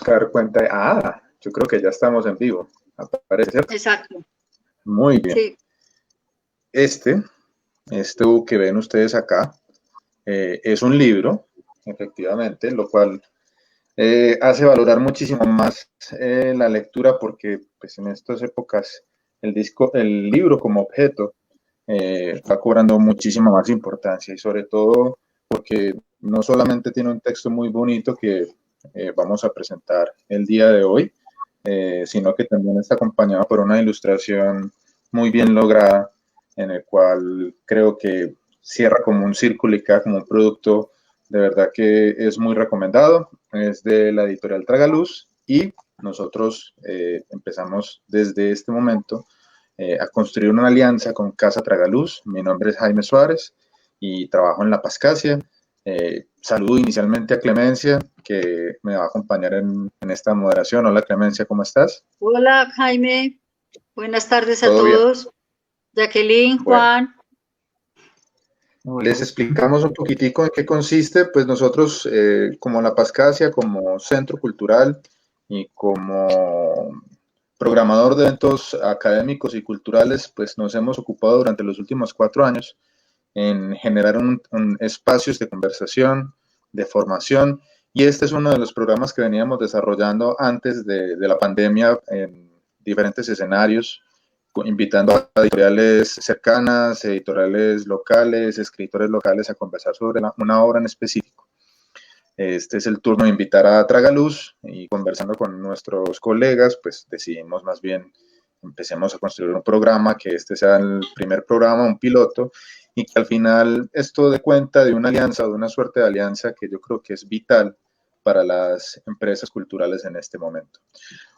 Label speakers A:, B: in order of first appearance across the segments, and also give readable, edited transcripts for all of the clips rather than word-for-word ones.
A: dar cuenta de, yo creo que ya estamos en vivo, aparece, ¿cierto?
B: Exacto.
A: Muy bien.
B: Sí.
A: Este que ven ustedes acá es un libro, efectivamente, lo cual hace valorar muchísimo más la lectura porque pues, en estas épocas el libro como objeto va cobrando muchísima más importancia y sobre todo porque no solamente tiene un texto muy bonito que vamos a presentar el día de hoy, sino que también está acompañado por una ilustración muy bien lograda en el cual creo que cierra como un círculo y queda como un producto de verdad que es muy recomendado. Es de la editorial Tragaluz y nosotros empezamos desde este momento a construir una alianza con Casa Tragaluz. Mi nombre es Jaime Suárez y trabajo en La Pascasia. Saludo inicialmente a Clemencia, que me va a acompañar en esta moderación. Hola Clemencia, ¿cómo estás?
B: Hola, Jaime. Buenas tardes a
A: ¿Todo bien?
B: todos. Jacqueline,
A: Bueno,
B: Juan.
A: les explicamos un poquitico en qué consiste. Pues nosotros, como La Pascasia, como centro cultural y como programador de eventos académicos y culturales, pues nos hemos ocupado durante los últimos 4 años en generar espacios de conversación, de formación, y este es uno de los programas que veníamos desarrollando antes de la pandemia en diferentes escenarios, invitando a editoriales cercanas, editoriales locales, escritores locales a conversar sobre una obra en específico. Este es el turno de invitar a Tragaluz y conversando con nuestros colegas, pues decidimos más bien empecemos a construir un programa, que este sea el primer programa, un piloto, y que al final esto dé cuenta de una alianza, de una suerte de alianza que yo creo que es vital para las empresas culturales en este momento.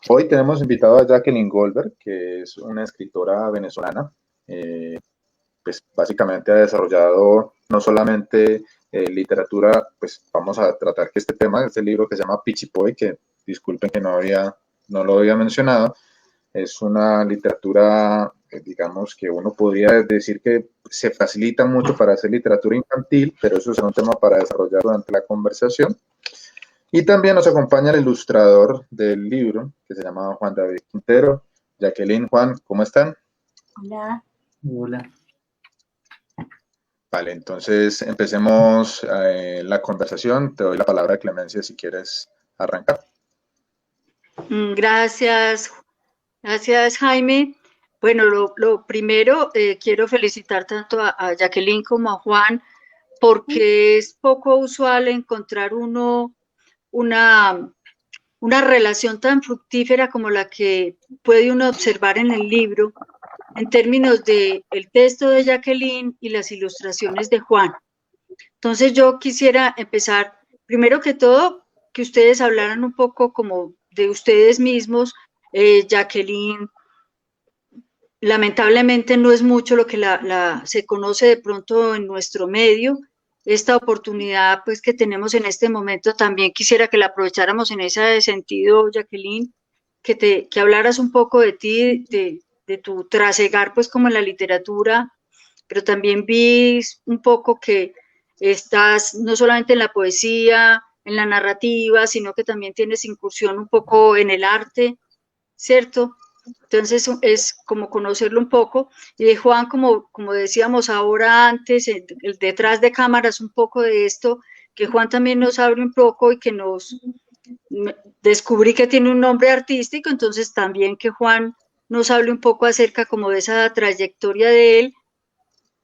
A: Hoy tenemos invitado a Jacqueline Goldberg, que es una escritora venezolana, pues básicamente ha desarrollado no solamente literatura, pues vamos a tratar que este libro que se llama Pichipoy, que disculpen que no lo había mencionado, es una literatura, digamos, que uno podría decir que se facilita mucho para hacer literatura infantil, pero eso será un tema para desarrollar durante la conversación. Y también nos acompaña el ilustrador del libro, que se llama Juan David Quintero. Jacqueline, Juan, ¿cómo están?
C: Hola.
D: Hola.
A: Vale, entonces empecemos la conversación. Te doy la palabra, Clemencia, si quieres arrancar.
B: Gracias. Gracias, Jaime. Bueno, lo primero, quiero felicitar tanto a Jacqueline como a Juan, porque es poco usual encontrar una relación tan fructífera como la que puede uno observar en el libro, en términos de el texto de Jacqueline y las ilustraciones de Juan. Entonces yo quisiera empezar, primero que todo, que ustedes hablaran un poco como de ustedes mismos. Jacqueline, lamentablemente no es mucho lo que se conoce de pronto en nuestro medio. Esta oportunidad pues que tenemos en este momento también quisiera que la aprovecháramos en ese sentido, Jacqueline, que hablaras un poco de ti, de tu trasegar pues como en la literatura, pero también vi un poco que estás no solamente en la poesía, en la narrativa, sino que también tienes incursión un poco en el arte, ¿cierto? Entonces es como conocerlo un poco. Y de Juan, como decíamos ahora antes, el detrás de cámaras un poco de esto, que Juan también nos abre un poco y que descubrí que tiene un nombre artístico, entonces también que Juan nos hable un poco acerca como de esa trayectoria de él.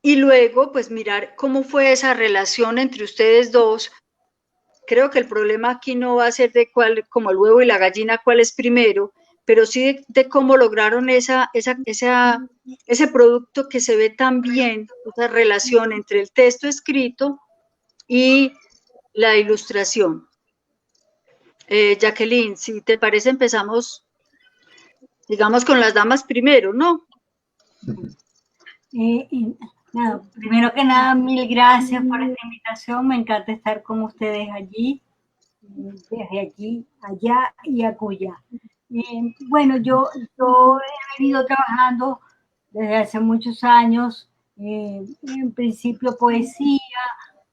B: Y luego, pues mirar cómo fue esa relación entre ustedes dos. Creo que el problema aquí no va a ser de cuál, como el huevo y la gallina, cuál es primero, pero sí de cómo lograron ese producto que se ve tan bien, esa relación entre el texto escrito y la ilustración. Jacqueline, si te parece, empezamos, digamos, con las damas primero, ¿no?
C: Nada, primero que nada, mil gracias por esta invitación. Me encanta estar con ustedes allí, desde aquí, allá y acullá. Bueno, yo he venido trabajando desde hace muchos años, en principio poesía,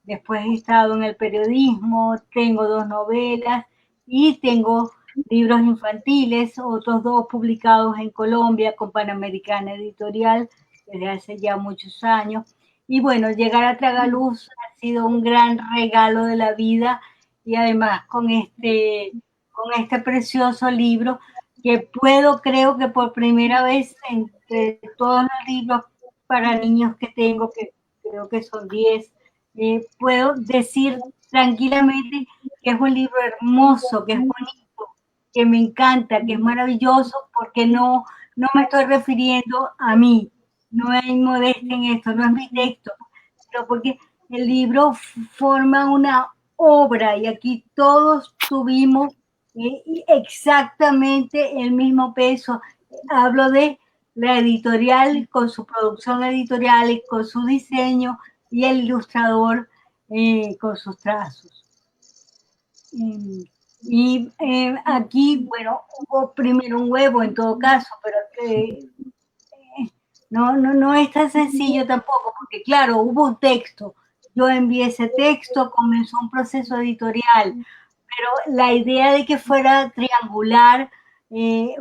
C: después he estado en el periodismo, tengo 2 novelas y tengo libros infantiles, otros 2 publicados en Colombia con Panamericana Editorial desde hace ya muchos años. Y bueno, llegar a Tragaluz ha sido un gran regalo de la vida, y además con este precioso libro que creo que por primera vez entre todos los libros para niños que tengo, que creo que son 10, puedo decir tranquilamente que es un libro hermoso, que es bonito, que me encanta, que es maravilloso, porque no me estoy refiriendo a mí, no hay modestia en esto, no es mi texto, sino porque el libro forma una obra y aquí todos tuvimos exactamente el mismo peso. Hablo de la editorial con su producción editorial y con su diseño, y el ilustrador con sus trazos. Aquí, bueno, hubo primero un huevo en todo caso, pero no es tan sencillo tampoco, porque claro, hubo un texto, yo envié ese texto, comenzó un proceso editorial, pero la idea de que fuera triangular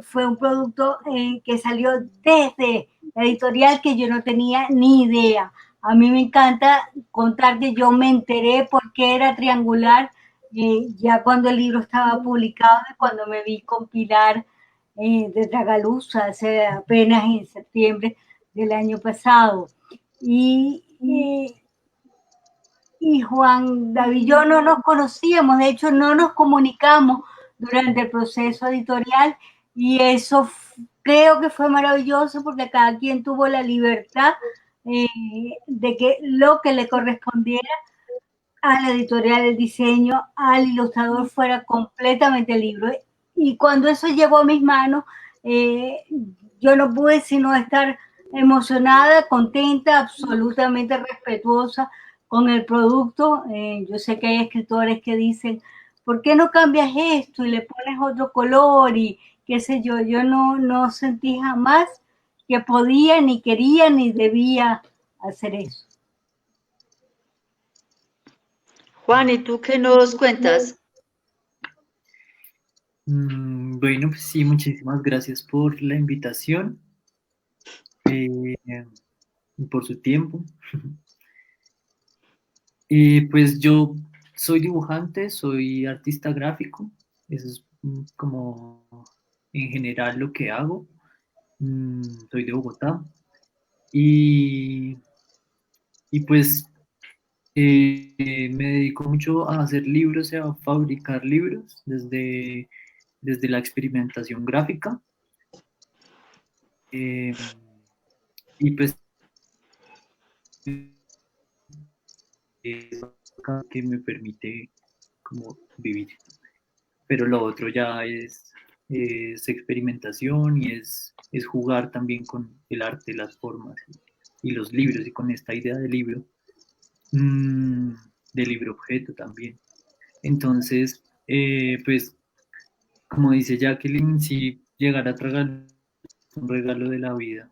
C: fue un producto que salió desde la editorial, que yo no tenía ni idea. A mí me encanta contar que yo me enteré por qué era triangular ya cuando el libro estaba publicado y cuando me vi con Pilar de Tragaluz hace apenas en septiembre del año pasado. Y Juan David y yo no nos conocíamos, de hecho no nos comunicamos durante el proceso editorial, y eso creo que fue maravilloso porque cada quien tuvo la libertad de que lo que le correspondiera a la editorial, el diseño, al ilustrador fuera completamente libre. Y cuando eso llegó a mis manos, yo no pude sino estar emocionada, contenta, absolutamente respetuosa con el producto. Yo sé que hay escritores que dicen, ¿por qué no cambias esto y le pones otro color? Y qué sé yo, yo no sentí jamás que podía, ni quería, ni debía hacer eso.
B: Juan, ¿y tú qué nos cuentas?
D: Bueno, pues sí, muchísimas gracias por la invitación y por su tiempo. Pues yo soy dibujante, soy artista gráfico, eso es como en general lo que hago. Soy de Bogotá y pues me dedico mucho a hacer libros y a fabricar libros desde la experimentación gráfica. Y pues es que me permite como vivir. Pero lo otro ya es experimentación y es jugar también con el arte, las formas y los libros, y con esta idea de libro, de libro objeto también. Entonces, pues, como dice Jacqueline, si llegar a tragar un regalo de la vida.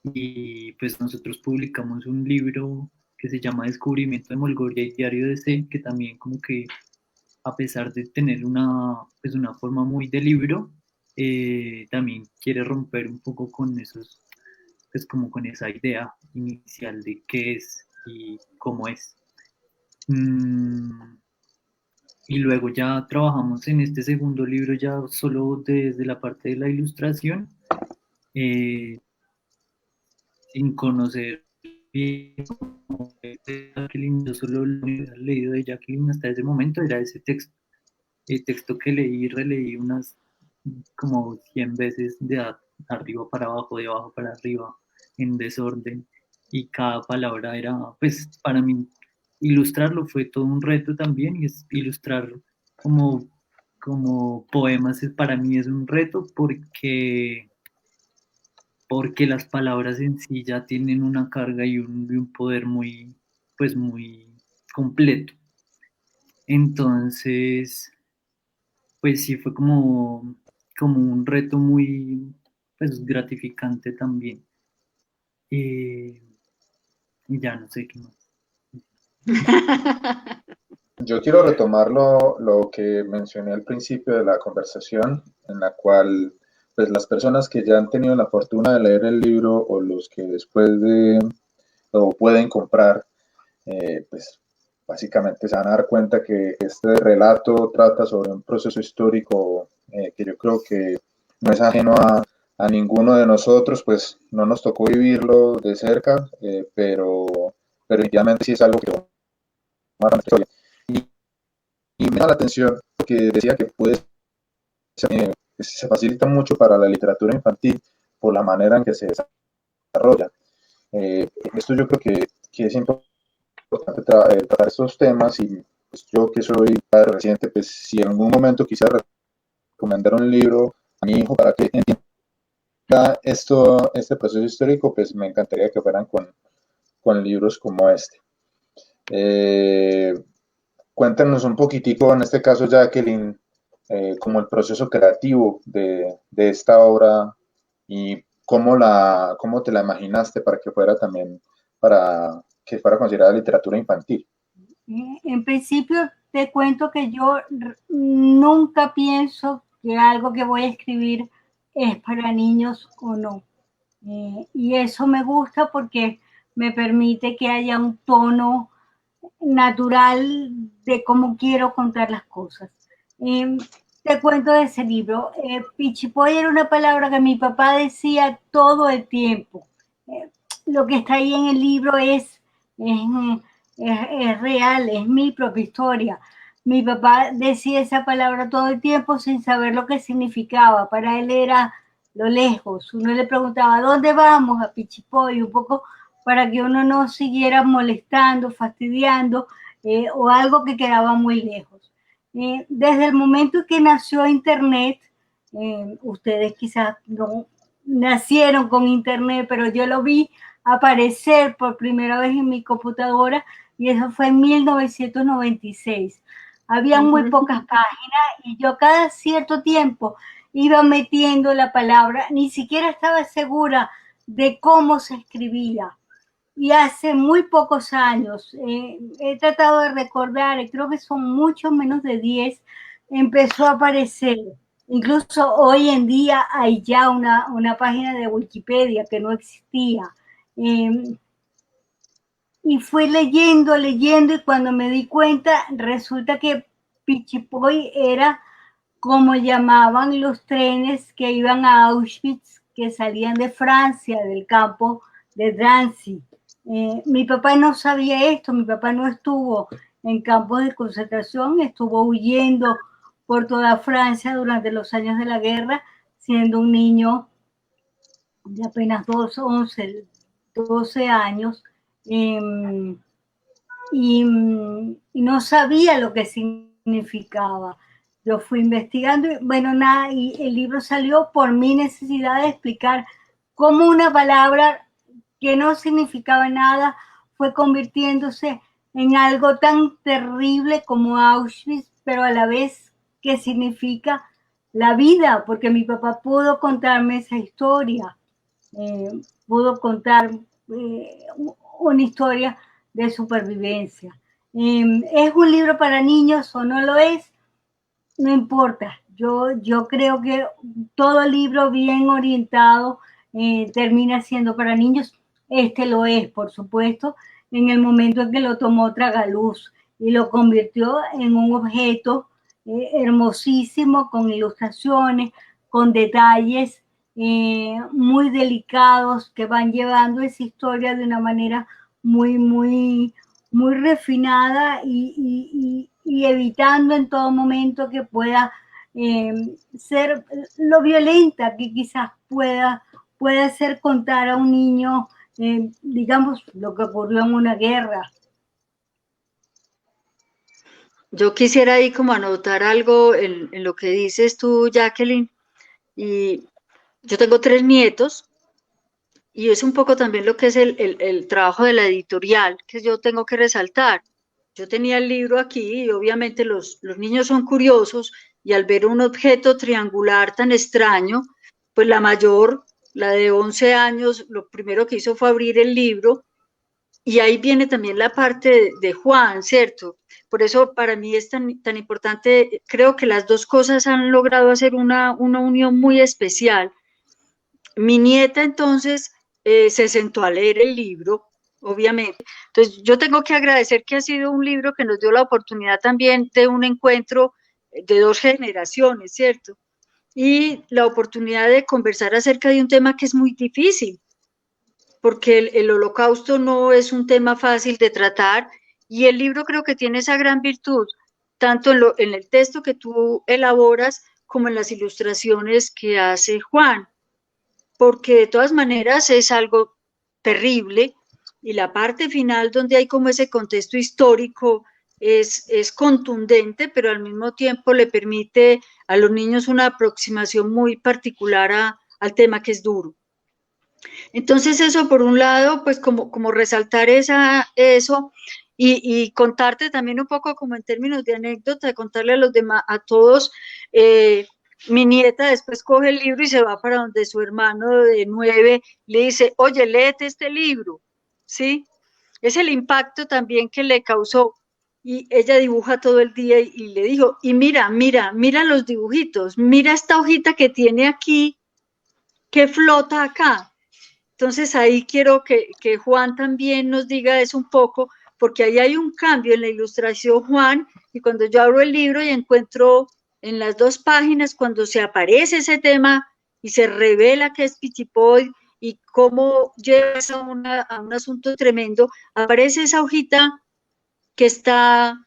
D: Y pues nosotros publicamos un libro que se llama Descubrimiento de Molgoria y Diario de C, que también como que a pesar de tener pues una forma muy de libro, también quiere romper un poco con esos, pues como con esa idea inicial de qué es y cómo es. Y luego ya trabajamos en este segundo libro ya solo desde la parte de la ilustración, sin conocer bien Jacqueline. Yo solo lo había leído de Jacqueline hasta ese momento, era ese texto, el texto que leí y releí unas como 100 veces de arriba para abajo, de abajo para arriba, en desorden, y cada palabra era, pues para mí, ilustrarlo fue todo un reto también, y es ilustrar como poemas para mí es un reto porque las palabras en sí ya tienen una carga y un poder muy, pues muy completo. Entonces, pues sí fue como un reto muy, pues gratificante también. Y ya no sé qué más.
A: Yo quiero retomar lo que mencioné al principio de la conversación, en la cual pues las personas que ya han tenido la fortuna de leer el libro o los que después de lo pueden comprar, pues básicamente se van a dar cuenta que este relato trata sobre un proceso histórico que yo creo que no es ajeno a ninguno de nosotros, pues no nos tocó vivirlo de cerca, pero definitivamente sí es algo que marca nuestra historia. Y me da la atención porque decía que se facilita mucho para la literatura infantil por la manera en que se desarrolla. Esto yo creo que es importante tratar estos temas y pues, yo que soy padre reciente, pues si en algún momento quisiera recomendar un libro a mi hijo para que entienda este proceso histórico, pues me encantaría que fueran con libros como este. Cuéntanos un poquitico, en este caso, Jacqueline, como el proceso creativo de esta obra y cómo te la imaginaste para que fuera también, para que fuera considerada literatura infantil.
C: En principio te cuento que yo nunca pienso que algo que voy a escribir es para niños o no. Y eso me gusta porque me permite que haya un tono natural de cómo quiero contar las cosas. Te cuento de ese libro. Pichipoy era una palabra que mi papá decía todo el tiempo. Lo que está ahí en el libro es real, es mi propia historia. Mi papá decía esa palabra todo el tiempo sin saber lo que significaba. Para él era lo lejos. Uno le preguntaba, ¿dónde vamos? A Pichipoy, un poco para que uno no siguiera molestando, fastidiando, o algo que quedaba muy lejos. Desde el momento que nació Internet, ustedes quizás no nacieron con Internet, pero yo lo vi aparecer por primera vez en mi computadora y eso fue en 1996. Habían muy pocas páginas y yo cada cierto tiempo iba metiendo la palabra, ni siquiera estaba segura de cómo se escribía. Y hace muy pocos años, he tratado de recordar, creo que son mucho menos de 10, empezó a aparecer. Incluso hoy en día hay ya una página de Wikipedia que no existía. Y fui leyendo y cuando me di cuenta, resulta que Pichipoy era como llamaban los trenes que iban a Auschwitz, que salían de Francia, del campo de Drancy. Mi papá no sabía esto, mi papá no estuvo en campos de concentración, estuvo huyendo por toda Francia durante los años de la guerra, siendo un niño de apenas 12 años, y no sabía lo que significaba. Yo fui investigando y bueno, nada, y el libro salió por mi necesidad de explicar cómo una palabra que no significaba nada fue convirtiéndose en algo tan terrible como Auschwitz, pero a la vez que significa la vida, porque mi papá pudo contarme esa historia, pudo contar una historia de supervivencia. ¿Es un libro para niños o no lo es? No importa. Yo creo que todo libro bien orientado termina siendo para niños. Este lo es, por supuesto, en el momento en que lo tomó Tragaluz y lo convirtió en un objeto hermosísimo, con ilustraciones, con detalles muy delicados que van llevando esa historia de una manera muy refinada y evitando en todo momento que pueda ser lo violenta que quizás pueda ser contar a un niño, digamos, lo que ocurrió en una guerra.
B: Yo quisiera ahí como anotar algo en lo que dices tú, Jacqueline, y yo tengo 3 nietos, y es un poco también lo que es el trabajo de la editorial que yo tengo que resaltar. Yo tenía el libro aquí y obviamente los niños son curiosos y al ver un objeto triangular tan extraño, pues la mayor, la de 11 años, lo primero que hizo fue abrir el libro y ahí viene también la parte de Juan, ¿cierto? Por eso para mí es tan importante, creo que las dos cosas han logrado hacer una unión muy especial. Mi nieta entonces se sentó a leer el libro, obviamente. Entonces yo tengo que agradecer que ha sido un libro que nos dio la oportunidad también de un encuentro de dos generaciones, ¿cierto? Y la oportunidad de conversar acerca de un tema que es muy difícil, porque el holocausto no es un tema fácil de tratar, y el libro creo que tiene esa gran virtud, tanto en el texto que tú elaboras como en las ilustraciones que hace Juan, porque de todas maneras es algo terrible, y la parte final donde hay como ese contexto histórico es contundente, pero al mismo tiempo le permite a los niños una aproximación muy particular al tema, que es duro. Entonces eso por un lado, pues como resaltar eso, y contarte también un poco como en términos de anécdota, contarle a los demás, a todos. Mi nieta después coge el libro y se va para donde su hermano de 9 le dice, oye, léete este libro, ¿sí? Es el impacto también que le causó. Y ella dibuja todo el día y le dijo, y mira los dibujitos, mira esta hojita que tiene aquí, que flota acá. Entonces ahí quiero que Juan también nos diga eso un poco, porque ahí hay un cambio en la ilustración, Juan, y cuando yo abro el libro y encuentro en las dos páginas, cuando se aparece ese tema y se revela que es Pichipoy y cómo lleva a un asunto tremendo, aparece esa hojita que está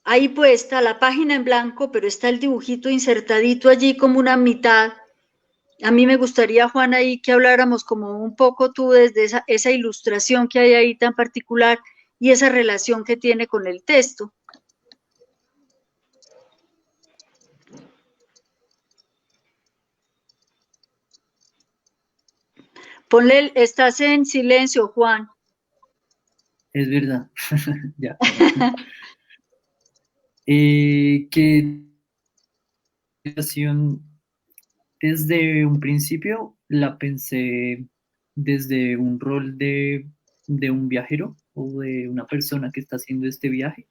B: ahí puesta, la página en blanco, pero está el dibujito insertadito allí como una mitad. A mí me gustaría, Juan, ahí que habláramos como un poco tú desde esa ilustración que hay ahí tan particular y esa relación que tiene con el texto. Estás en silencio, Juan.
D: Es verdad, ya. Que desde un principio la pensé desde un rol de un viajero o de una persona que está haciendo este viaje,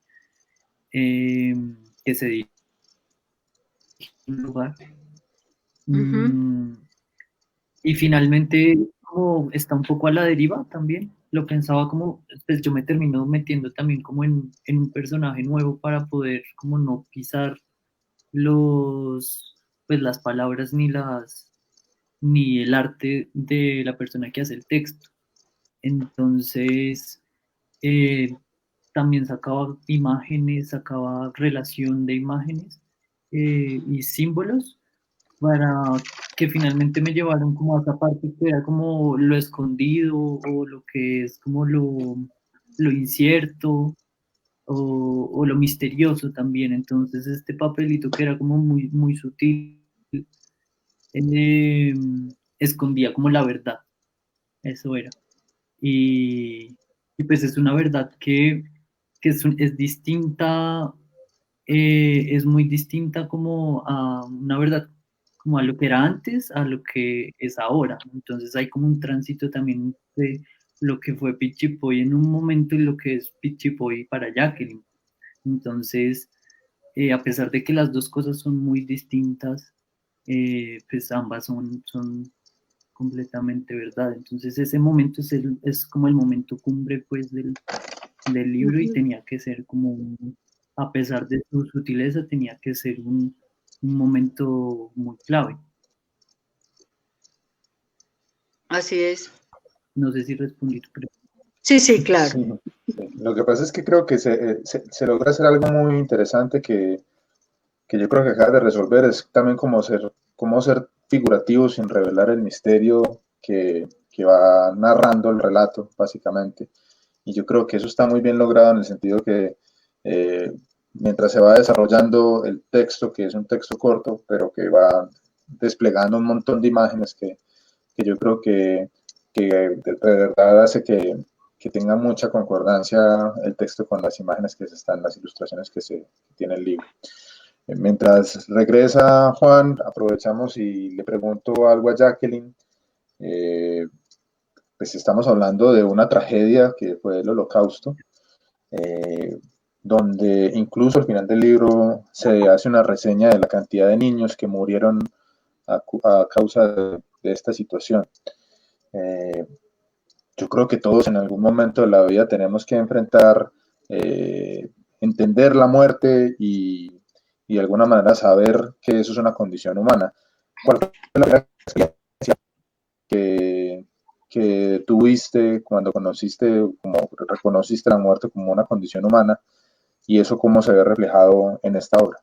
D: que se dirige a un lugar. Y finalmente como está un poco a la deriva también. Lo pensaba como, pues yo me termino metiendo también como en un personaje nuevo para poder como no pisar pues las palabras ni el arte de la persona que hace el texto. Entonces, también sacaba imágenes, sacaba relación de imágenes y símbolos para que finalmente me llevaron como a esa parte que era como lo escondido o lo que es como lo incierto o lo misterioso también. Entonces este papelito que era como muy, muy sutil, eh, escondía como la verdad, eso era. Y pues es una verdad que es distinta, es muy distinta como a una verdad como a lo que era antes, a lo que es ahora. Entonces hay como un tránsito también de lo que fue Pichipoy en un momento y lo que es Pichipoy para Jacqueline. Entonces, a pesar de que las dos cosas son muy distintas, pues ambas son completamente verdad. Entonces ese momento es como el momento cumbre pues del libro y tenía que ser como, a pesar de su sutileza, tenía que ser un momento muy clave.
B: Así es.
D: No sé si respondí tu pregunta.
B: Sí, claro.
A: Sí, sí. Lo que pasa es que creo que se logra hacer algo muy interesante que yo creo que acaba de resolver, es también cómo ser figurativo sin revelar el misterio que va narrando el relato, básicamente. Y yo creo que eso está muy bien logrado en el sentido que mientras se va desarrollando el texto, que es un texto corto, pero que va desplegando un montón de imágenes que yo creo que de verdad hace que tenga mucha concordancia el texto con las imágenes que están, las ilustraciones que tiene el libro. Mientras regresa Juan, aprovechamos y le pregunto algo a Jacqueline. Pues estamos hablando de una tragedia que fue el Holocausto. donde incluso al final del libro se hace una reseña de la cantidad de niños que murieron a causa de esta situación. Yo creo que todos en algún momento de la vida tenemos que enfrentar, entender la muerte y de alguna manera saber que eso es una condición humana. ¿Cuál fue la primera experiencia que tuviste cuando reconociste la muerte como una condición humana, y eso cómo se ve reflejado en esta obra?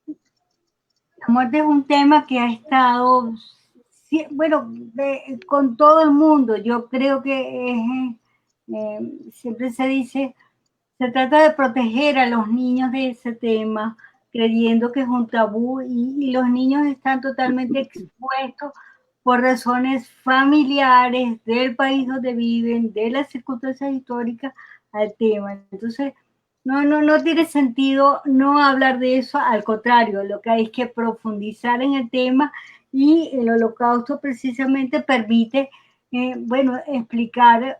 C: La muerte es un tema que ha estado, bueno, con todo el mundo. Yo creo que siempre se dice, se trata de proteger a los niños de ese tema, creyendo que es un tabú, y los niños están totalmente expuestos por razones familiares, del país donde viven, de las circunstancias históricas al tema. Entonces, no tiene sentido no hablar de eso, al contrario, lo que hay es que profundizar en el tema, y el Holocausto precisamente permite, bueno, explicar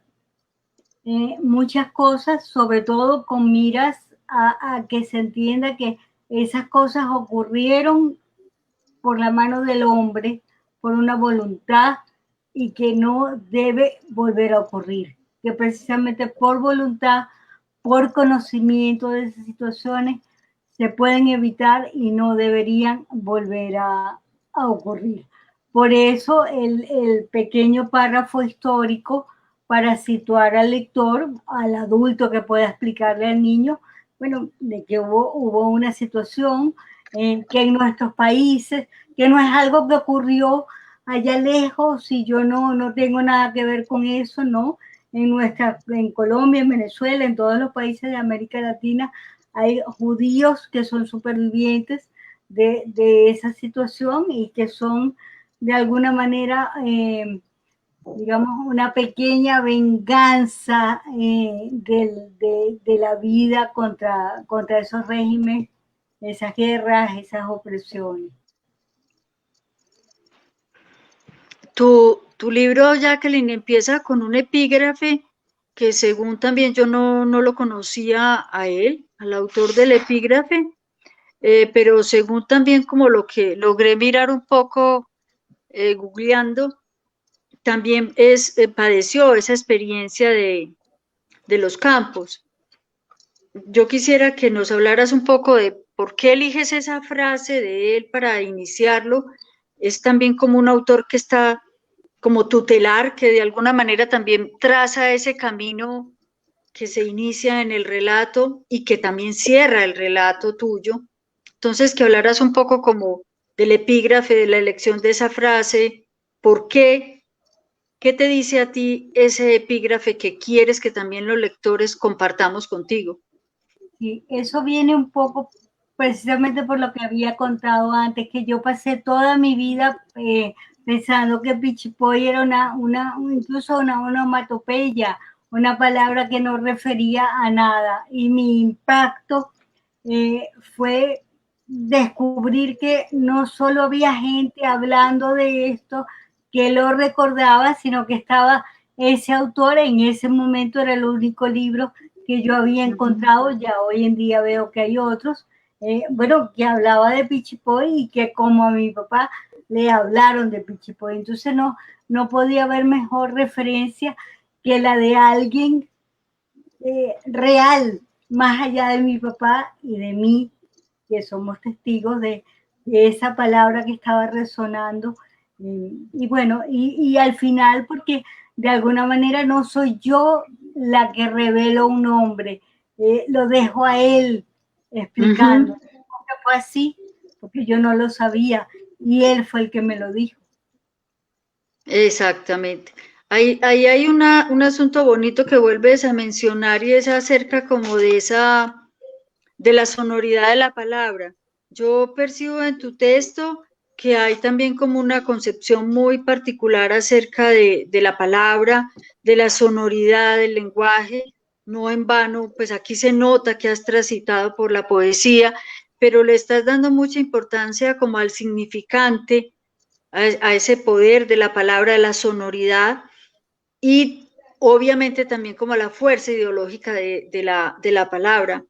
C: muchas cosas, sobre todo con miras a que se entienda que esas cosas ocurrieron por la mano del hombre, por una voluntad, y que no debe volver a ocurrir, que precisamente por voluntad, por conocimiento de esas situaciones, se pueden evitar y no deberían volver a ocurrir. Por eso el pequeño párrafo histórico, para situar al lector, al adulto que pueda explicarle al niño, bueno, de que hubo una situación que en nuestros países, que no es algo que ocurrió allá lejos, y yo no tengo nada que ver con eso, no. En Colombia, en Venezuela, en todos los países de América Latina, hay judíos que son supervivientes de esa situación, y que son de alguna manera, digamos, una pequeña venganza de la vida contra esos regímenes, esas guerras, esas opresiones.
B: Tu libro, Jacqueline, empieza con un epígrafe que, según también yo no lo conocía a él, al autor del epígrafe, pero según también como lo que logré mirar un poco googleando, también padeció esa experiencia de los campos. Yo quisiera que nos hablaras un poco de por qué eliges esa frase de él para iniciarlo. Es también como un autor que está como tutelar, que de alguna manera también traza ese camino que se inicia en el relato y que también cierra el relato tuyo. Entonces, que hablaras un poco como del epígrafe, de la elección de esa frase, ¿por qué? ¿Qué te dice a ti ese epígrafe que quieres que también los lectores compartamos contigo?
C: Y eso viene un poco precisamente por lo que había contado antes, que yo pasé toda mi vida pensando que pichipoy era incluso una onomatopeya, una palabra que no refería a nada. Y mi impacto fue descubrir que no solo había gente hablando de esto que lo recordaba, sino que estaba ese autor. En ese momento era el único libro que yo había encontrado. Ya hoy en día veo que hay otros, bueno, que hablaba de Pichipoy, y que como a mi papá le hablaron de Pichipoy. Entonces no podía haber mejor referencia que la de alguien real, más allá de mi papá y de mí, que somos testigos de esa palabra que estaba resonando. Y bueno, y al final, porque de alguna manera no soy yo la que revelo un nombre, lo dejo a él explicando. Porque fue así, porque yo no lo sabía, y él fue el que me lo dijo.
B: Exactamente. Ahí hay un asunto bonito que vuelves a mencionar, y es acerca como de la sonoridad de la palabra. Yo percibo en tu texto que hay también como una concepción muy particular acerca de la palabra, de la sonoridad del lenguaje. No en vano, pues aquí se nota que has transitado por la poesía, pero le estás dando mucha importancia como al significante, a ese poder de la palabra, de la sonoridad. Y obviamente también como la fuerza ideológica de la palabra.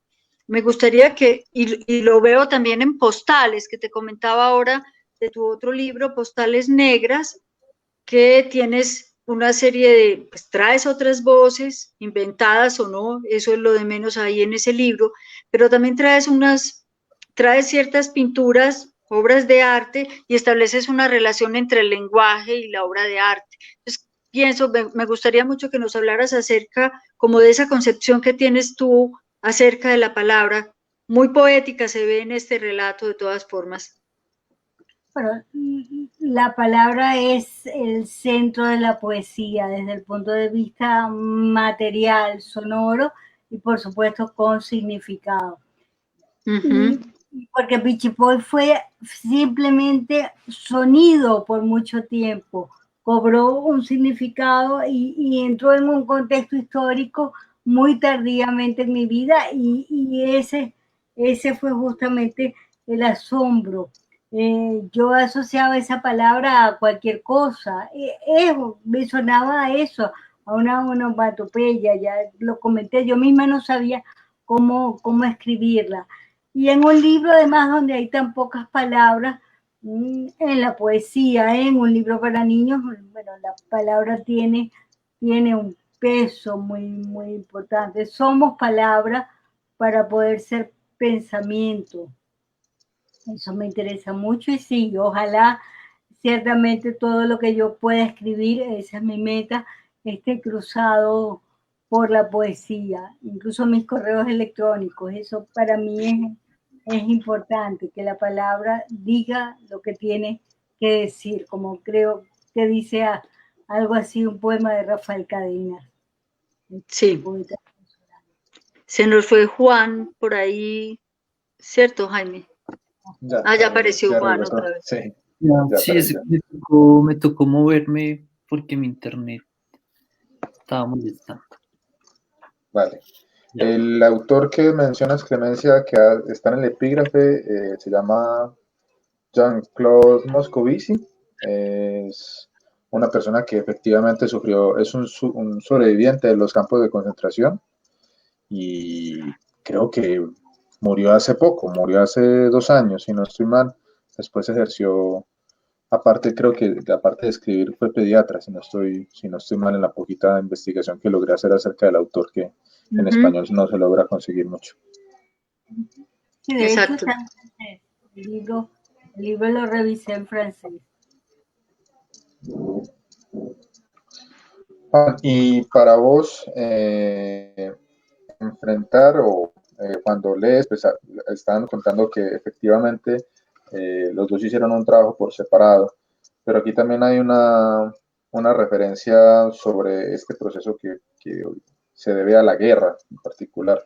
B: Me gustaría que, y lo veo también en postales, que te comentaba ahora de tu otro libro, Postales Negras, que tienes una serie de, pues traes otras voces, inventadas o no, eso es lo de menos ahí en ese libro, pero también traes ciertas pinturas, obras de arte y estableces una relación entre el lenguaje y la obra de arte. Entonces, pienso, me gustaría mucho que nos hablaras acerca como de esa concepción que tienes tú acerca de la palabra, muy poética se ve en este relato de todas formas.
C: Bueno, la palabra es el centro de la poesía desde el punto de vista material, sonoro y por supuesto con significado.
B: Uh-huh.
C: Y porque Pichipoy fue simplemente sonido por mucho tiempo, cobró un significado y entró en un contexto histórico muy tardíamente en mi vida y ese fue justamente el asombro. Yo asociaba esa palabra a cualquier cosa, me sonaba a eso, a una onomatopeya, ya lo comenté, yo misma no sabía cómo escribirla. Y en un libro además donde hay tan pocas palabras, en la poesía, en un libro para niños, bueno, la palabra tiene un peso muy importante. Somos palabra para poder ser pensamiento. Eso me interesa mucho y sí, ojalá ciertamente todo lo que yo pueda escribir, esa es mi meta, esté cruzado por la poesía, incluso mis correos electrónicos. Eso para mí es importante, que la palabra diga lo que tiene que decir, como creo que dice algo así, un poema de Rafael Cadenas.
B: Sí.
C: Poeta.
B: Se nos fue Juan por ahí, ¿cierto, Jaime? Ya apareció
A: ya
B: Juan
A: regresó.
B: otra vez.
A: Sí, ya
D: Sí,
A: apareció.
D: me tocó moverme porque mi internet estaba molestando.
A: Vale.
D: Ya.
A: El autor que mencionas, Clemencia, que está en el epígrafe, se llama Jean-Claude Moscovici. Es una persona que efectivamente sufrió, es un sobreviviente de los campos de concentración y creo que murió hace poco, murió hace 2 años, si no estoy mal. Después ejerció, aparte creo que aparte de escribir fue pediatra, si no estoy mal en la poquita investigación que logré hacer acerca del autor, que en español no se logra conseguir mucho.
C: Sí, de hecho
B: Exacto.
C: está en francés. El libro lo revisé en francés.
A: Y para vos, enfrentar o cuando lees, pues estaban contando que efectivamente los dos hicieron un trabajo por separado, pero aquí también hay una referencia sobre este proceso que se debe a la guerra en particular.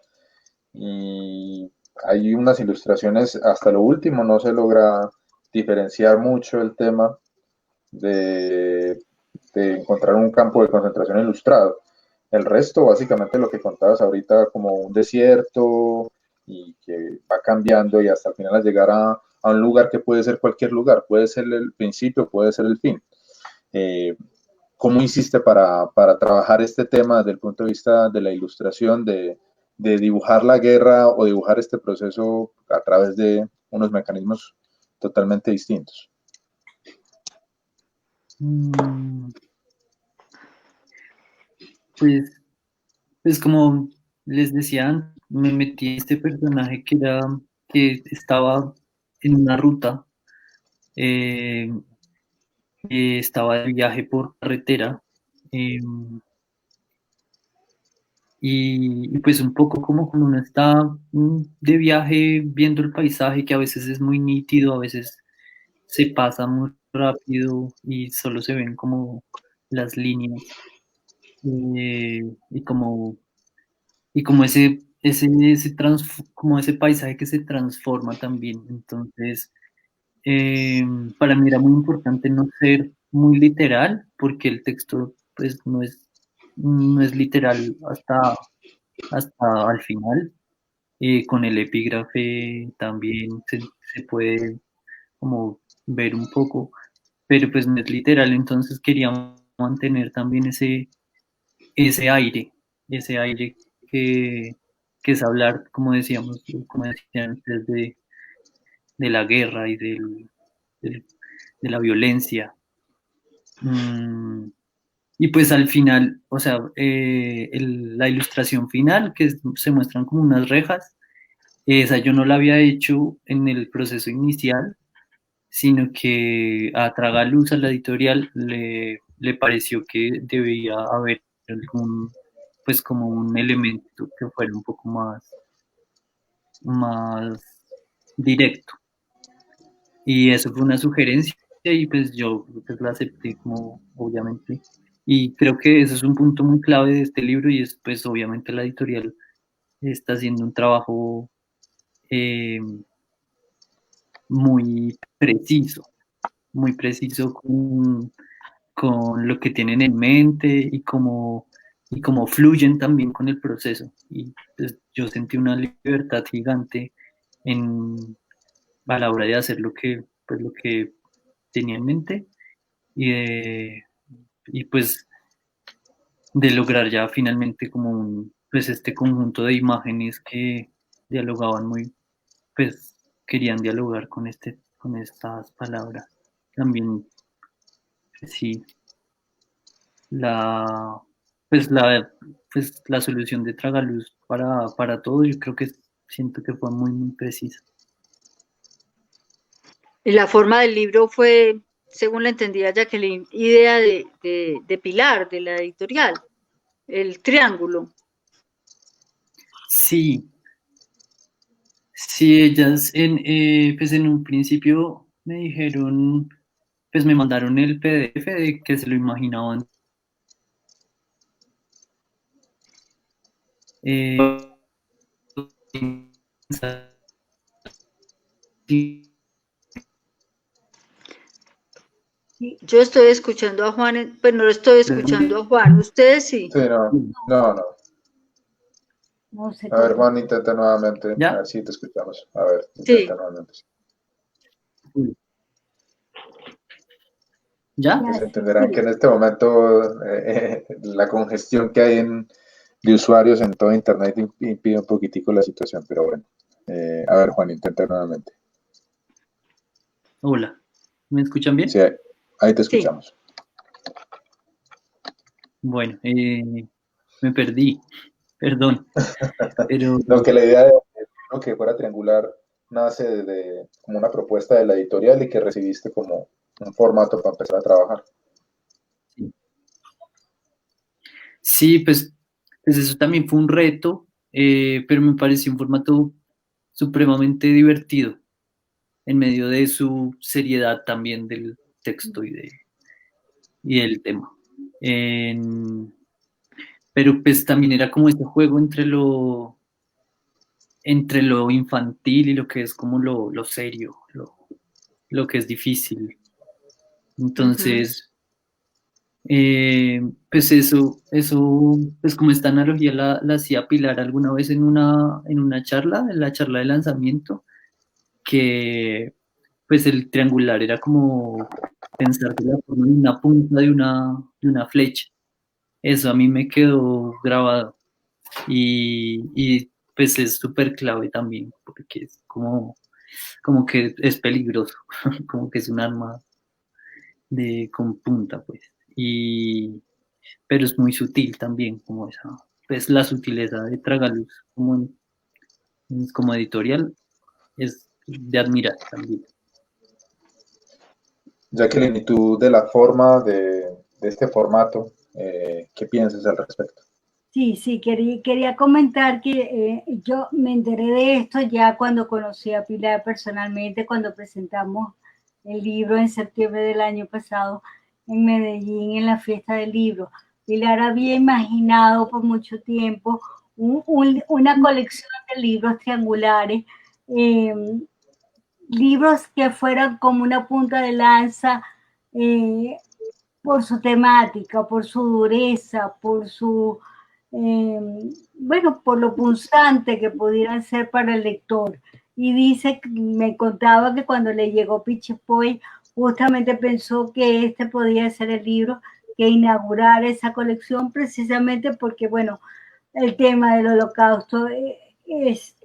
A: Y hay unas ilustraciones, hasta lo último no se logra diferenciar mucho el tema de, de encontrar un campo de concentración ilustrado. El resto, básicamente lo que contabas ahorita, como un desierto y que va cambiando y hasta el final llegar a un lugar que puede ser cualquier lugar, puede ser el principio, puede ser el fin. ¿Cómo hiciste para trabajar este tema desde el punto de vista de la ilustración, de dibujar la guerra o dibujar este proceso a través de unos mecanismos totalmente distintos?
D: Pues como les decía, me metí en este personaje que estaba en una ruta, eh, estaba de viaje por carretera, eh, y pues un poco como cuando uno está de viaje viendo el paisaje, que a veces es muy nítido, a veces se pasa muy rápido y solo se ven como las líneas, eh, y como como como ese paisaje que se transforma también. Entonces, para mí era muy importante no ser muy literal, porque el texto pues no es literal hasta al final. Con el epígrafe también se puede como ver un poco, pero pues no es literal, entonces quería mantener también ese aire que es hablar, como decíamos, como decían ustedes, de la guerra y de la violencia. Y pues al final, o sea, la ilustración final, que se muestran como unas rejas, esa yo no la había hecho en el proceso inicial, sino que a Tragaluz, a la editorial, le pareció que debía haber algún, pues como un elemento que fuera un poco más directo. Y eso fue una sugerencia y pues yo pues la acepté como obviamente. Y creo que eso es un punto muy clave de este libro y es pues obviamente la editorial está haciendo un trabajo eh, muy preciso con lo que tienen en mente y cómo fluyen también con el proceso. Y pues, yo sentí una libertad gigante a la hora de hacer pues, lo que tenía en mente y pues de lograr ya finalmente como pues este conjunto de imágenes que dialogaban pues querían dialogar con estas palabras. También, sí, la, pues la solución de Tragaluz para todo, yo creo que siento que fue muy precisa.
B: Y la forma del libro fue, según la entendía Jacqueline, idea de Pilar, de la editorial, el triángulo.
D: Sí, sí, ellas pues en un principio me dijeron, pues me mandaron el PDF de que se lo imaginaban.
B: Yo estoy escuchando a Juan, pues no lo estoy escuchando a Juan, ustedes sí.
A: Sí, no.
C: No sé
A: A ver,
C: cómo.
A: Juan, intenta nuevamente.
D: ¿Ya?
A: A ver si te escuchamos. A ver,
B: Sí.
A: intenta nuevamente.
D: ¿Ya?
A: Pues entenderán que en este momento la congestión que hay de usuarios en todo Internet impide un poquitico la situación, pero bueno. A ver, Juan, intenta nuevamente.
D: Hola, ¿me escuchan bien?
A: Sí, ahí te escuchamos.
B: Sí.
D: Bueno, me perdí, perdón, pero
A: No, que la idea de que fuera triangular nace como una propuesta de la editorial y que recibiste como un formato para empezar a trabajar.
D: sí, pues eso también fue un reto, pero me pareció un formato supremamente divertido en medio de su seriedad también del texto y del tema. Pero pues también era como este juego entre lo infantil y lo que es como lo serio, lo que es difícil. Entonces, pues pues como esta analogía la hacía Pilar alguna vez en una charla, en la charla de lanzamiento, que pues el triangular era como pensar de la forma de una punta de una flecha. Eso a mí me quedó grabado y pues es súper clave también, porque es como que es peligroso, como que es un arma con punta, pues. Pero es muy sutil también, como pues la sutileza de Tragaluz como editorial es de admirar también.
A: Jacqueline, ¿y tú de la forma de este formato, qué piensas al respecto?
C: Sí, quería comentar que yo me enteré de esto ya cuando conocí a Pilar personalmente, cuando presentamos el libro en septiembre del año pasado en Medellín, en la fiesta del libro. Pilar había imaginado por mucho tiempo una colección de libros triangulares, eh, libros que fueran como una punta de lanza por su temática, por su dureza, bueno, por lo punzante que pudieran ser para el lector. Y me contaba que cuando le llegó Pichipoy, justamente pensó que este podía ser el libro que inaugurara esa colección precisamente porque, bueno, el tema del holocausto es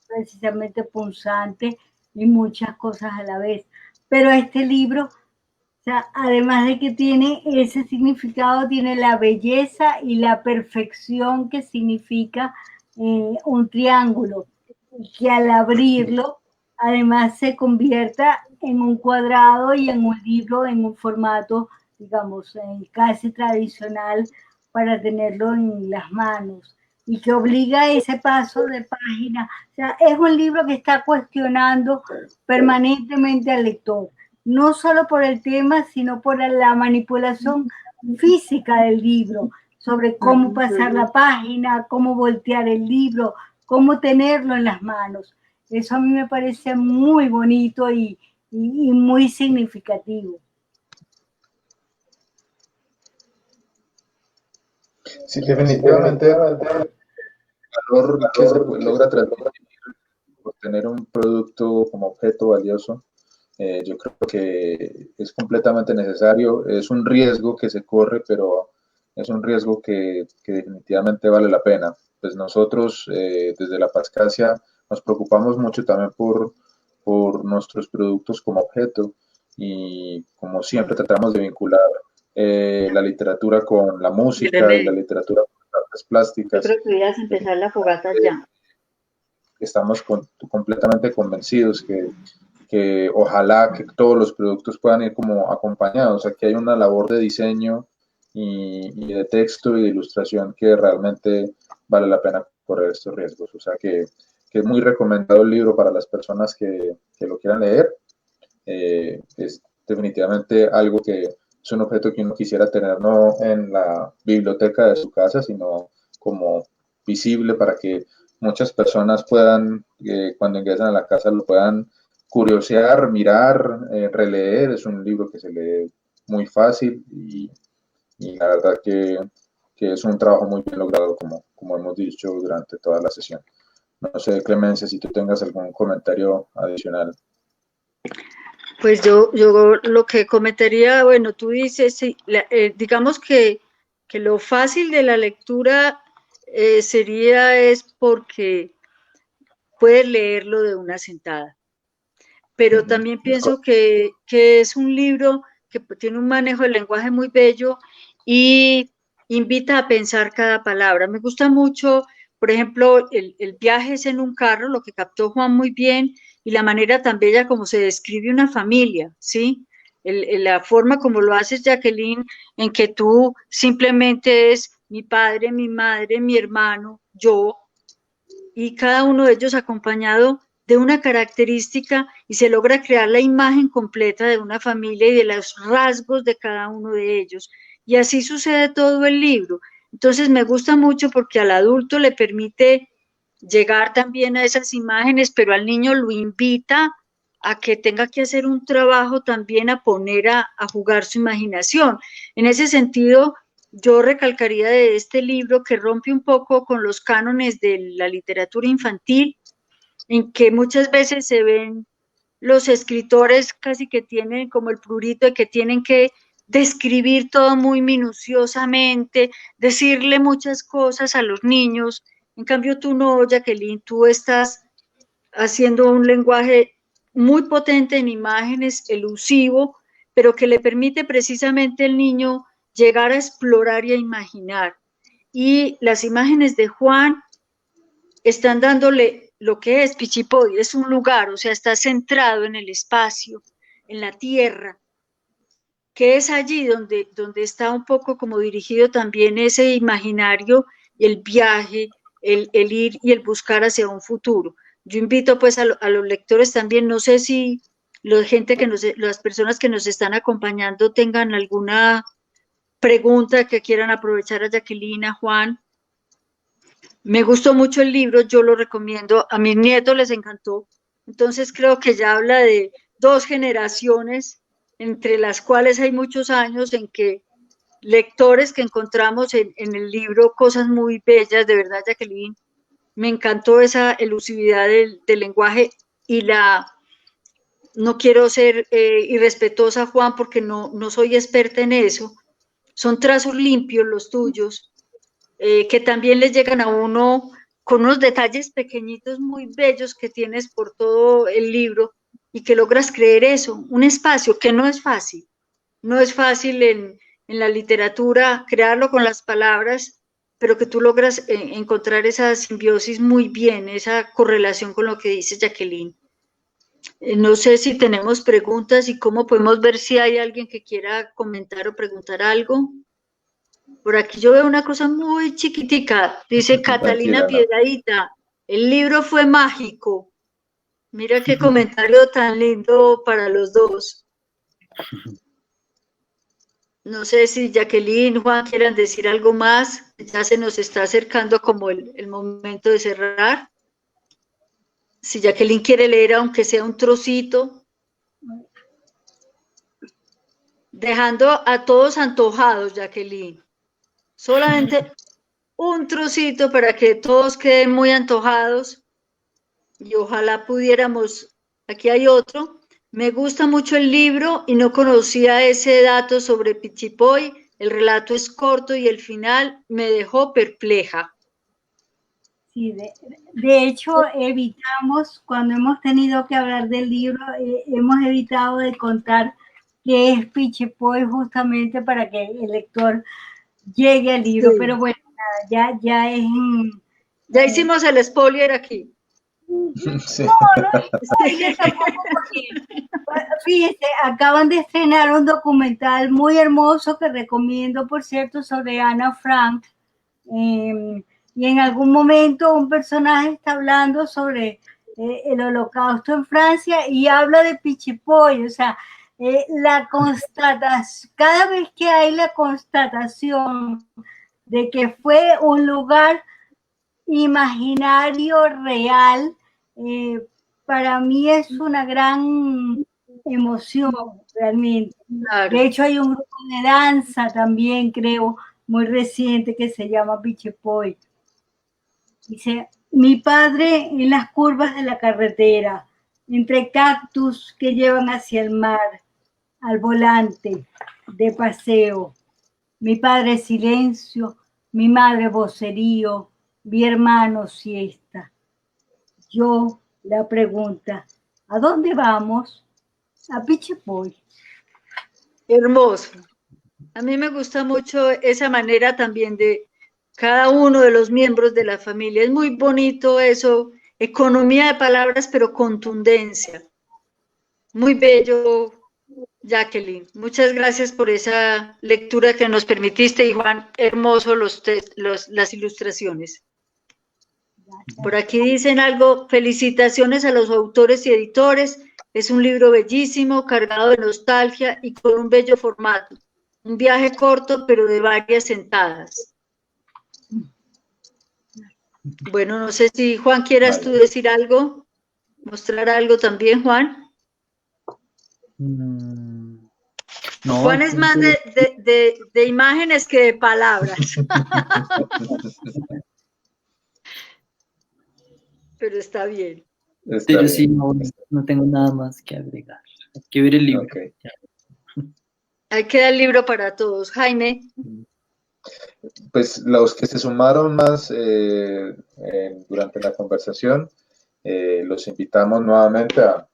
C: precisamente punzante y muchas cosas a la vez. Pero este libro, o sea, además de que tiene ese significado, tiene la belleza y la perfección que significa un triángulo, y que al abrirlo, además se convierta en un cuadrado y en un libro, en un formato, digamos, casi tradicional para tenerlo en las manos y que obliga a ese paso de página. O sea, es un libro que está cuestionando permanentemente al lector, no solo por el tema, sino por la manipulación física del libro, sobre cómo pasar la página, cómo voltear el libro, cómo tenerlo en las manos. Eso a mí me parece muy bonito y muy significativo.
A: Sí, definitivamente el valor que se logra transmitir por tener un producto como objeto valioso, yo creo que es completamente necesario. Es un riesgo que se corre, pero es un riesgo que definitivamente vale la pena. Pues nosotros desde la Pascasia nos preocupamos mucho también por nuestros productos como objeto y como siempre tratamos de vincular la literatura con la música y la literatura con las artes plásticas.
B: Yo creo que ibas a empezar la fogata ya.
A: Estamos completamente convencidos que ojalá que todos los productos puedan ir como acompañados. Aquí hay una labor de diseño y de texto y de ilustración que realmente vale la pena correr estos riesgos. O sea que es muy recomendado el libro para las personas que lo quieran leer. Es definitivamente algo que es un objeto que uno quisiera tener no en la biblioteca de su casa, sino como visible para que muchas personas puedan, cuando ingresan a la casa, lo puedan curiosear, mirar, releer. Es un libro que se lee muy fácil y la verdad que es un trabajo muy bien logrado, como hemos dicho durante toda la sesión. No sé, Clemencia, si tú tengas algún comentario adicional.
B: Pues yo lo que comentaría, bueno, tú dices, sí, digamos que lo fácil de la lectura sería es porque puedes leerlo de una sentada. Pero también pienso que es un libro que tiene un manejo del lenguaje muy bello y invita a pensar cada palabra. Me gusta mucho, por ejemplo, el viaje es en un carro, lo que captó Juan muy bien, y la manera tan bella como se describe una familia, ¿sí? La forma como lo haces, Jacqueline, en que tú simplemente es mi padre, mi madre, mi hermano, yo, y cada uno de ellos acompañado de una característica y se logra crear la imagen completa de una familia y de los rasgos de cada uno de ellos. Y así sucede todo el libro. Entonces me gusta mucho porque al adulto le permite llegar también a esas imágenes, pero al niño lo invita a que tenga que hacer un trabajo también a poner a jugar su imaginación. En ese sentido, yo recalcaría de este libro que rompe un poco con los cánones de la literatura infantil, en que muchas veces se ven los escritores casi que tienen como el prurito de que tienen que describir todo muy minuciosamente, decirle muchas cosas a los niños. En cambio, tú no, Jacqueline, tú estás haciendo un lenguaje muy potente en imágenes, elusivo, pero que le permite precisamente al niño llegar a explorar y a imaginar. Y las imágenes de Juan están dándole lo que es Pichipodi, es un lugar, o sea, está centrado en el espacio, en la tierra, que es allí donde está un poco como dirigido también ese imaginario, el viaje, el ir y el buscar hacia un futuro. Yo invito pues a los lectores también, no sé si las personas que nos están acompañando tengan alguna pregunta que quieran aprovechar a Jacqueline, a Juan. Me gustó mucho el libro, yo lo recomiendo, a mis nietos les encantó, entonces creo que ya habla de dos generaciones, entre las cuales hay muchos años en que lectores que encontramos en el libro cosas muy bellas, de verdad, Jacqueline, me encantó esa elusividad del lenguaje y no quiero ser irrespetuosa, Juan, porque no soy experta en eso, son trazos limpios los tuyos, que también les llegan a uno con unos detalles pequeñitos muy bellos que tienes por todo el libro y que logras creer eso, un espacio que no es fácil. No es fácil en la literatura crearlo con las palabras, pero que tú logras encontrar esa simbiosis muy bien, esa correlación con lo que dice Jacqueline. No sé si tenemos preguntas y cómo podemos ver si hay alguien que quiera comentar o preguntar algo. Por aquí yo veo una cosa muy chiquitica, dice Catalina
A: Tranquila, no.
B: Piedradita, el libro fue mágico. Mira qué comentario tan lindo para los dos. No sé si Jacqueline, Juan quieran decir algo más. Ya se nos está acercando como el momento de cerrar. Si Jacqueline quiere leer, aunque sea un trocito, dejando a todos antojados, Jacqueline. Solamente un trocito para que todos queden muy antojados y ojalá pudiéramos. Aquí hay otro. Me gusta mucho el libro y no conocía ese dato sobre Pichipoy. El relato es corto y el final me dejó perpleja.
C: Sí, de hecho, evitamos, cuando hemos tenido que hablar del libro, hemos evitado de contar qué es Pichipoy justamente para que el lector llegue al libro.
B: Sí.
C: Pero bueno, ya es...
B: Ya hicimos el spoiler aquí.
A: Sí.
C: No spoiler tampoco porque, fíjese, acaban de estrenar un documental muy hermoso que recomiendo, por cierto, sobre Ana Frank. Y en algún momento un personaje está hablando sobre el holocausto en Francia y habla de Pichipoy, o sea, la constatación, cada vez que hay la constatación de que fue un lugar imaginario, real, para mí es una gran emoción realmente.
B: Claro.
C: De hecho, hay un grupo de danza también, creo, muy reciente que se llama Pichipoy. Dice, mi padre en las curvas de la carretera, entre cactus que llevan hacia el mar, al volante, de paseo. Mi padre silencio, mi madre vocerío, mi hermano siesta. Yo la pregunta, ¿a dónde vamos? A Pichipoy.
B: Hermoso. A mí me gusta mucho esa manera también de cada uno de los miembros de la familia. Es muy bonito eso, economía de palabras, pero contundencia. Muy bello, Jacqueline. Muchas gracias por esa lectura que nos permitiste y Juan, hermoso las ilustraciones. Por aquí dicen algo, felicitaciones a los autores y editores. Es un libro bellísimo, cargado de nostalgia y con un bello formato. Un viaje corto, pero de varias sentadas. Bueno, no sé si Juan quieras tú decir algo, mostrar algo también, Juan.
D: No,
B: Juan es más de imágenes que de palabras. Pero está bien.
D: Pero sí, no tengo nada más que agregar. Hay que ver el libro.
A: Okay.
B: Ahí queda el libro para todos. Jaime.
A: Pues los que se sumaron más durante la conversación, los invitamos nuevamente a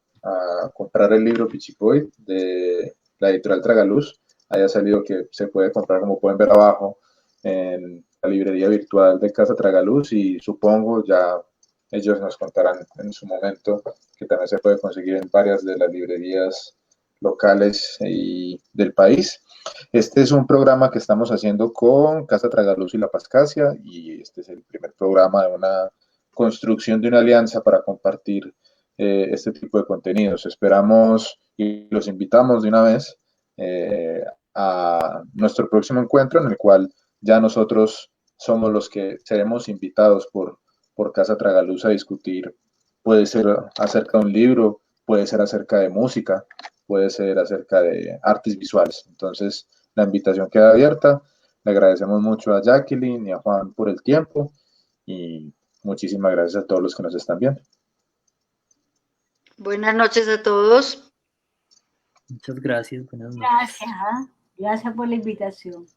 A: comprar el libro Pichipoy de la editorial Tragaluz. Haya salido que se puede comprar, como pueden ver abajo, en la librería virtual de Casa Tragaluz y supongo ya ellos nos contarán en su momento que también se puede conseguir en varias de las librerías locales y del país. Este es un programa que estamos haciendo con Casa Tragaluz y La Pascasia y este es el primer programa de una construcción de una alianza para compartir este tipo de contenidos. Esperamos y los invitamos de una vez a nuestro próximo encuentro en el cual ya nosotros somos los que seremos invitados por Casa Tragaluz a discutir. Puede ser acerca de un libro, puede ser acerca de música, puede ser acerca de artes visuales. Entonces, la invitación queda abierta. Le agradecemos mucho a Jacqueline y a Juan por el tiempo y muchísimas gracias a todos los que nos están viendo.
B: Buenas noches a todos.
D: Muchas gracias. Buenas noches.
C: Gracias, gracias por la invitación.